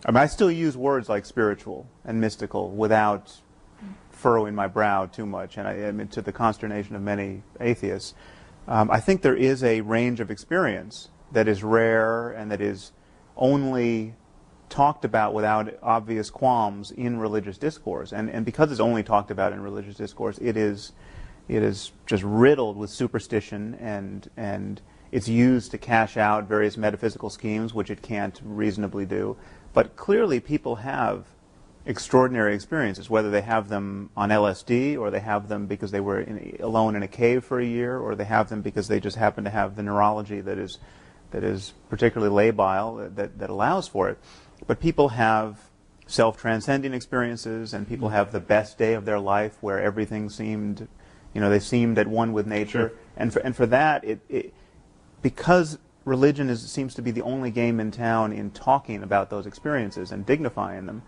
I mean, I still use words like spiritual and mystical without furrowing my brow too much, and I mean, to the consternation of many atheists. I think there is a range of experience that is rare and that is only talked about without obvious qualms in religious discourse. And because it's only talked about in religious discourse, it is just riddled with superstition, and it's used to cash out various metaphysical schemes, which it can't reasonably do. But clearly people have extraordinary experiences, whether they have them on LSD, or they have them because they were alone in a cave for a year, or they have them because they just happen to have the neurology that is particularly labile, that allows for it. But people have self-transcending experiences, and people have the best day of their life where everything seemed, they seemed at one with nature. Sure. And for that, because religion seems to be the only game in town in talking about those experiences and dignifying them,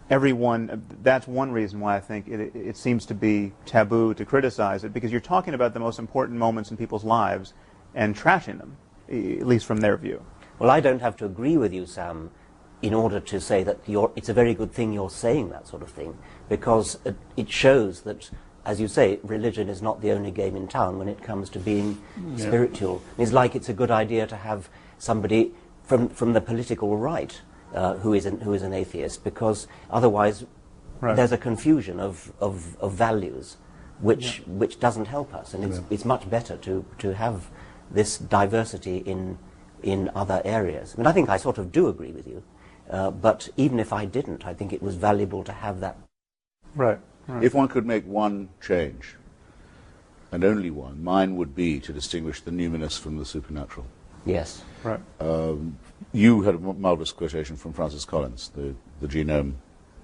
that's one reason why I think it seems to be taboo to criticize it, because you're talking about the most important moments in people's lives and trashing them, at least from their view. Well, I don't have to agree with you, Sam, in order to say that it's a very good thing you're saying that sort of thing, because it shows that, as you say, religion is not the only game in town when it comes to being spiritual. It's like it's a good idea to have somebody from the political right who is an atheist, because otherwise there's a confusion of values which doesn't help us, and it's much better to have this diversity in other areas. I mean, I think I sort of do agree with you, but even if I didn't, I think it was valuable to have that. Right. If one could make one change, and only one, mine would be to distinguish the numinous from the supernatural. Yes. Right. You had a marvelous quotation from Francis Collins, the genome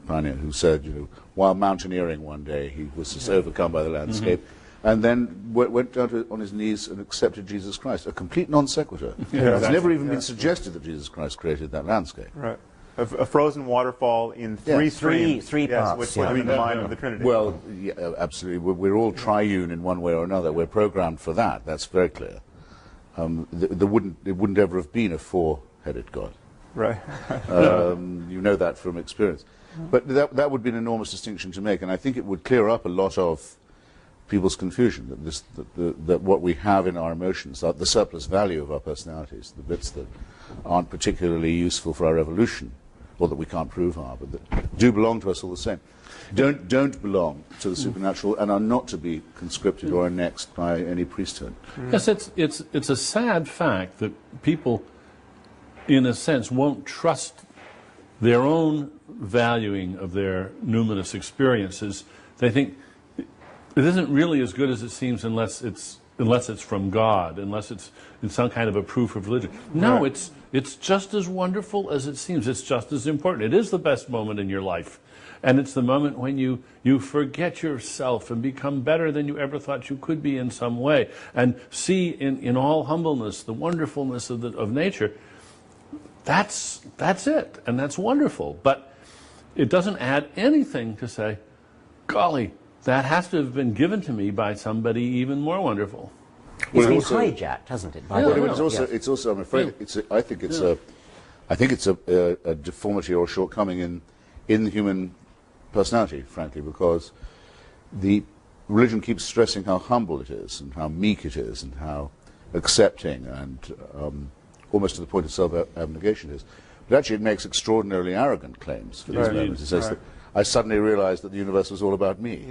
pioneer, who said, while mountaineering one day, he was just overcome by the landscape, and then went down on his knees and accepted Jesus Christ. A complete non sequitur. It's never even been suggested that Jesus Christ created that landscape. Right. A frozen waterfall in three streams. Three parts. Which would be the mind of the Trinity. Well, yeah, absolutely. We're all triune in one way or another. We're programmed for that. That's very clear. It wouldn't ever have been a four-headed God. Right. You know that from experience. But that would be an enormous distinction to make, and I think it would clear up a lot of people's confusion that what we have in our emotions, the surplus value of our personalities, the bits that aren't particularly useful for our evolution, or that we can't prove are, but that do belong to us all the same, don't belong to the supernatural and are not to be conscripted or annexed by any priesthood. Yes, it's a sad fact that people, in a sense, won't trust their own valuing of their numinous experiences. They think it isn't really as good as it seems unless it's from God, unless it's in some kind of a proof of religion. No, right. It's just as wonderful as it seems. It's just as important. It is the best moment in your life. And it's the moment when you forget yourself and become better than you ever thought you could be in some way, and see in all humbleness the wonderfulness of nature. That's it, and that's wonderful. But it doesn't add anything to say, golly, that has to have been given to me by somebody even more wonderful. It's been hijacked, hasn't it? It's also. I'm afraid. I think it's a deformity or a shortcoming in the human personality, frankly, because the religion keeps stressing how humble it is and how meek it is and how accepting and almost to the point of self-abnegation it is. But actually, it makes extraordinarily arrogant claims for these moments. It says that I suddenly realized that the universe was all about me.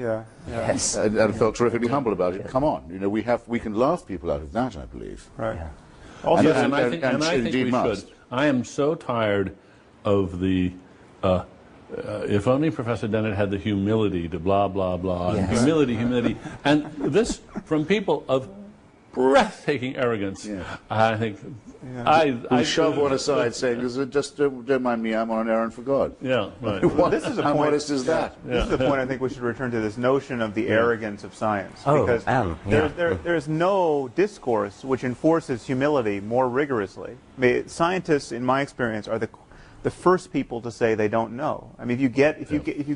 Yes. And felt terrifically humble about it. Come on, we can laugh people out of that, I believe. Right. Yeah. Also, and I think we should. I am so tired of the. If only Professor Dennett had the humility to blah blah blah. Yes. Humility, and this from people of breathtaking arrogance. Yeah. I think. I shove one aside, saying, "Just don't mind me. I'm on an errand for God." Yeah, right. This is a How point. modest is that? This is the point I think we should return to, this notion of the arrogance of science, Oh, because there is no discourse which enforces humility more rigorously. I mean, scientists, in my experience, are the first people to say they don't know. I mean, if you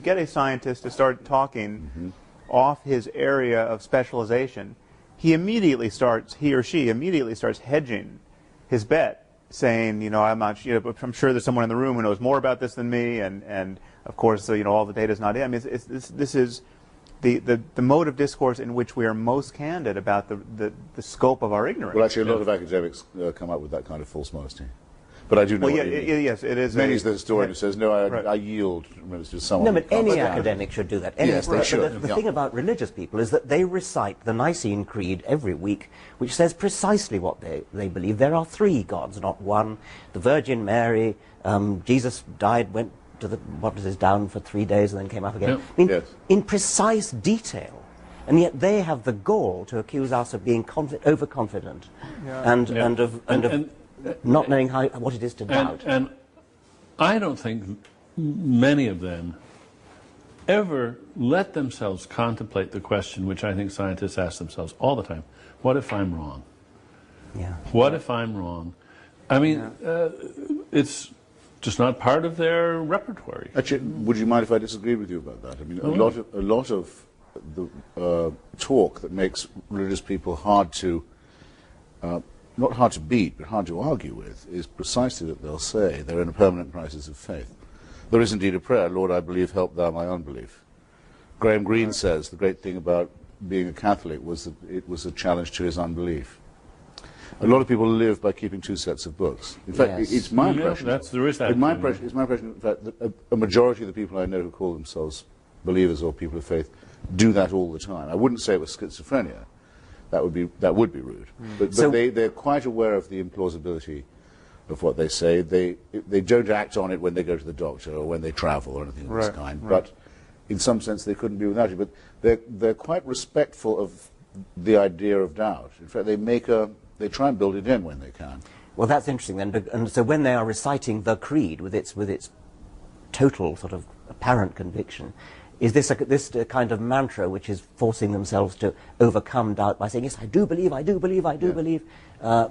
get a scientist to start talking off his area of specialization, he or she immediately starts hedging his bet saying, I'm not, but I'm sure there's someone in the room who knows more about this than me, and of course, all the data's not in. I mean, this is the mode of discourse in which we are most candid about the scope of our ignorance. Well, actually, a lot of academics come up with that kind of false modesty. But I do know what you mean. Yes, it is. Many's the historian who says, no, I yield to someone. No, but any academic should do that. Yes, they should. The thing about religious people is that they recite the Nicene Creed every week, which says precisely what they believe. There are 3 gods, not one. The Virgin Mary, Jesus died, went to down for 3 days and then came up again. Yeah. I mean, Yes. in precise detail. And yet they have the gall to accuse us of being overconfident and of not knowing what it is to doubt. And I don't think many of them ever let themselves contemplate the question which I think scientists ask themselves all the time: what if I'm wrong? Yeah. What if I'm wrong? I mean, it's just not part of their repertoire. Actually, would you mind if I disagree with you about that? I mean, a lot of the talk that makes religious people hard to, not hard to beat, but hard to argue with, is precisely that they'll say they're in a permanent crisis of faith. There is indeed a prayer, Lord, I believe, help thou my unbelief. Graham Greene says the great thing about being a Catholic was that it was a challenge to his unbelief. A lot of people live by keeping 2 sets of books. In fact, Yes. it's my impression. There is that. It's my impression, in fact, that a majority of the people I know who call themselves believers or people of faith do that all the time. I wouldn't say it was schizophrenia. That would be rude. But they're quite aware of the implausibility of what they say. They don't act on it when they go to the doctor or when they travel or anything of this kind. Right. But in some sense, they couldn't be without you. But they're quite respectful of the idea of doubt. In fact, they try and build it in when they can. Well, that's interesting then. And so when they are reciting the creed with its total sort of apparent conviction, is this a kind of mantra which is forcing themselves to overcome doubt by saying, yes, I do believe, I do believe, I do believe,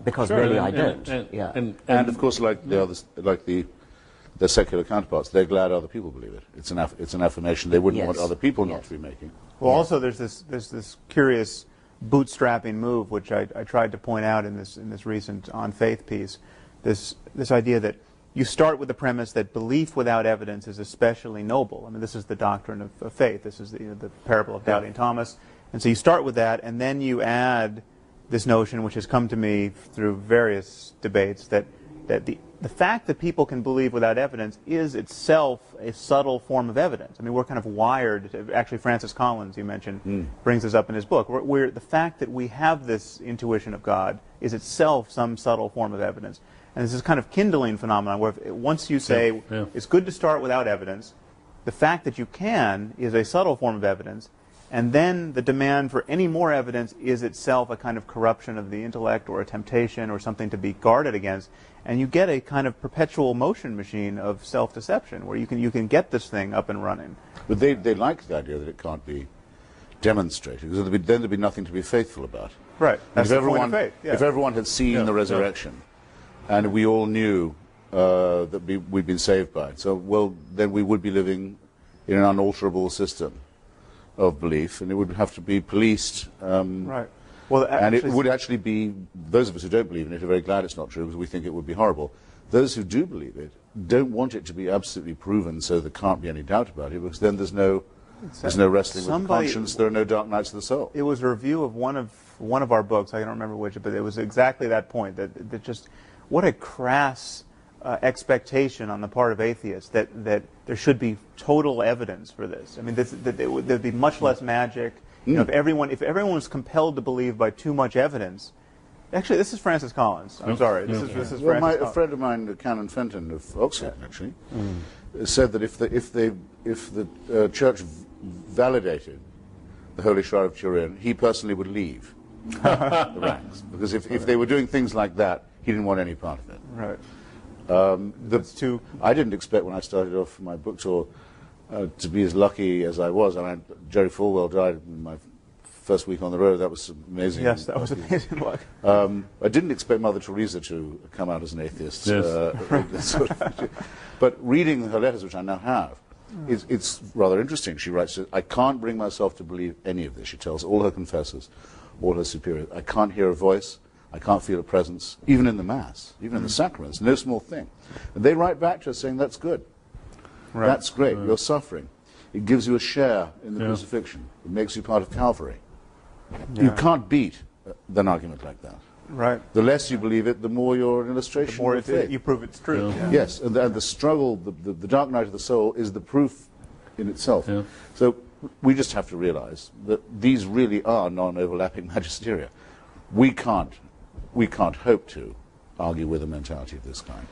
because Sure, really I don't. And of course, like the others, like their secular counterparts, they're glad other people believe it. It's an affirmation they wouldn't want other people not to be making. Well, also there's this curious bootstrapping move, which I tried to point out in this recent On Faith piece. This idea that you start with the premise that belief without evidence is especially noble. I mean, this is the doctrine of faith. This is the parable of doubting Thomas. And so you start with that, and then you add this notion, which has come to me through various debates, that the fact that people can believe without evidence is itself a subtle form of evidence. I mean, we're kind of wired to, actually Francis Collins, you mentioned, brings this up in his book. The fact that we have this intuition of God is itself some subtle form of evidence. And this is kind of kindling phenomenon where once you say it's good to start without evidence, the fact that you can is a subtle form of evidence, and then the demand for any more evidence is itself a kind of corruption of the intellect or a temptation or something to be guarded against, and you get a kind of perpetual motion machine of self-deception where you can get this thing up and running. But they like the idea that it can't be demonstrated, because then there'd be nothing to be faithful about. Right. That's If the point of faith. Yeah. If everyone had seen the resurrection, and we all knew that we'd been saved by it, so, well, then we would be living in an unalterable system of belief, and it would have to be policed. Right. Well, and it would actually be, those of us who don't believe in it are very glad it's not true, because we think it would be horrible. Those who do believe it don't want it to be absolutely proven so there can't be any doubt about it, because then there's no wrestling with the conscience, there are no dark nights of the soul. It was a review of one of our books, I don't remember which, but it was exactly that point, that just, what a crass expectation on the part of atheists that there should be total evidence for this. I mean, there'd be much less magic. You know, if everyone was compelled to believe by too much evidence. Actually, this is Francis Collins. I'm sorry. This is Francis Collins. A friend of mine, Canon Fenton of Oxford, actually, said that if the Church validated the Holy Shroud of Turin, he personally would leave the ranks, because if they were doing things like that, he didn't want any part of it. Right. I didn't expect when I started off my book tour to be as lucky as I was. I mean, Jerry Falwell died in my first week on the road. That was amazing. Yes, that was amazing luck. I didn't expect Mother Teresa to come out as an atheist. Yes. But reading her letters, which I now have, it's rather interesting. She writes, I can't bring myself to believe any of this. She tells all her confessors, all her superiors, I can't hear a voice, I can't feel a presence, even in the Mass, even in the sacraments, no small thing. And they write back to us saying, that's good. Right. That's great, you're suffering. It gives you a share in the Yeah. crucifixion. It makes you part of Calvary. Yeah. You can't beat an argument like that. Right. The less you believe it, the more you're an The illustration more of faith. you prove it's true. Yeah. Yeah. Yes, and the struggle, the dark night of the soul is the proof in itself. Yeah. So we just have to realize that these really are non-overlapping magisteria. We can't hope to argue with a mentality of this kind.